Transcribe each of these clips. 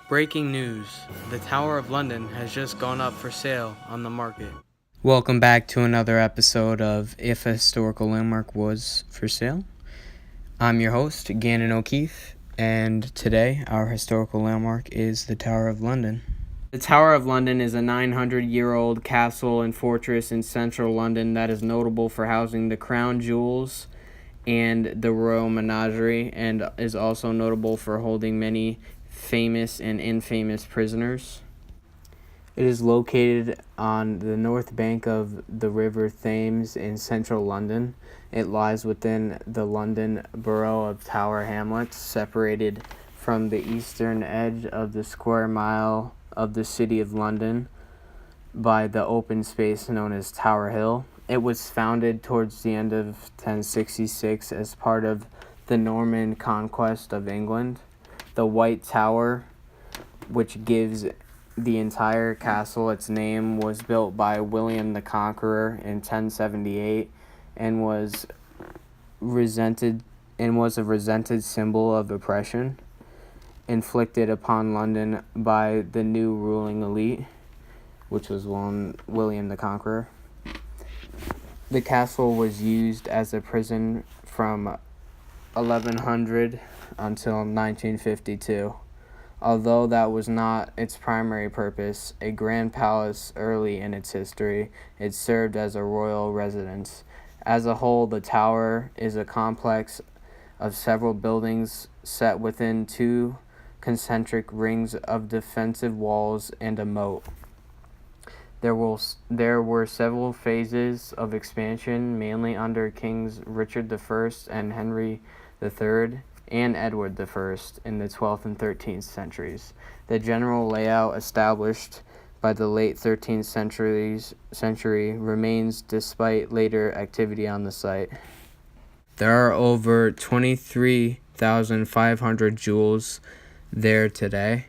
Breaking news. The Tower of London has just gone up for sale on the market. Welcome back to another episode of If a Historical Landmark Was for Sale. I'm your host, Gannon O'Keefe, and today our historical landmark is the Tower of London. The Tower of London is a 900-year-old castle and fortress in central London that is notable for housing the crown jewels and the royal menagerie, and is also notable for holding many famous and infamous prisoners. It is located on the north bank of the River Thames in central London. It lies within the London Borough of Tower Hamlets, separated from the eastern edge of the square mile of the City of London by the open space known as Tower Hill. It was founded towards the end of 1066 as part of the Norman conquest of England. The White Tower, which gives the entire castle its name, was built by William the Conqueror in 1078 and was a resented symbol of oppression inflicted upon London by the new ruling elite, which was William the Conqueror. The castle was used as a prison from 1100 until 1952. Although that was not its primary purpose, a grand palace early in its history, it served as a royal residence. As a whole, the tower is a complex of several buildings set within two concentric rings of defensive walls and a moat. There were several phases of expansion, mainly under Kings Richard I and Henry III and Edward I in the 12th and 13th centuries. The general layout established by the late 13th century remains despite later activity on the site. There are over 23,500 jewels there today.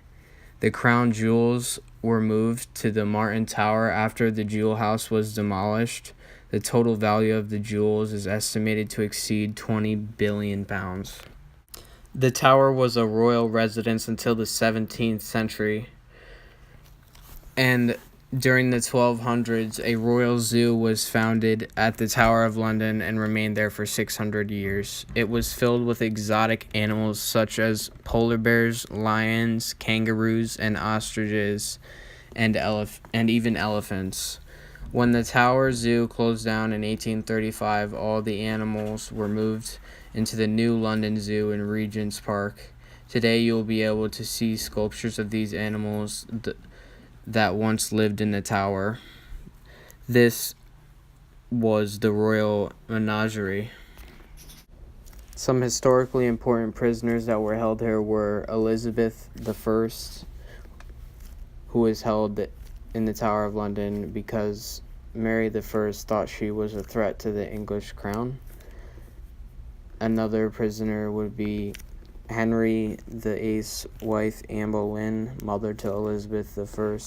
The crown jewels were moved to the Martin Tower after the jewel house was demolished. The total value of the jewels is estimated to exceed £20 billion. The tower was a royal residence until the 17th century, and during the 1200s, a royal zoo was founded at the Tower of London and remained there for 600 years. It was filled with exotic animals such as polar bears, lions, kangaroos, and ostriches, and even elephants. When the Tower Zoo closed down in 1835, all the animals were moved into the new London Zoo in Regent's Park. Today you will be able to see sculptures of these animals that once lived in the tower. This was the royal menagerie. Some historically important prisoners that were held here were Elizabeth I, who was held in the Tower of London because Mary I thought she was a threat to the English crown. Another prisoner would be Henry VIII's wife, Anne Boleyn, mother to Elizabeth I,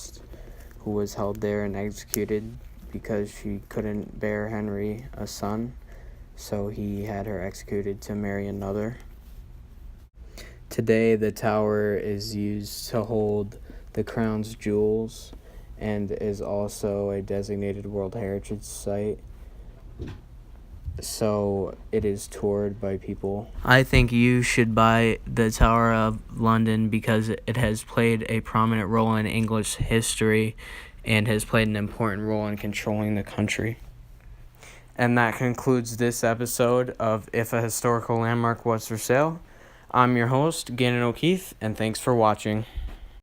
who was held there and executed because she couldn't bear Henry a son, so he had her executed to marry another. Today, the tower is used to hold the crown's jewels and is also a designated World Heritage Site, so it is toured by people. I think you should buy the Tower of London because it has played a prominent role in English history and has played an important role in controlling the country. And that concludes this episode of If a Historical Landmark Was for Sale. I'm your host, Gannon O'Keefe, and thanks for watching.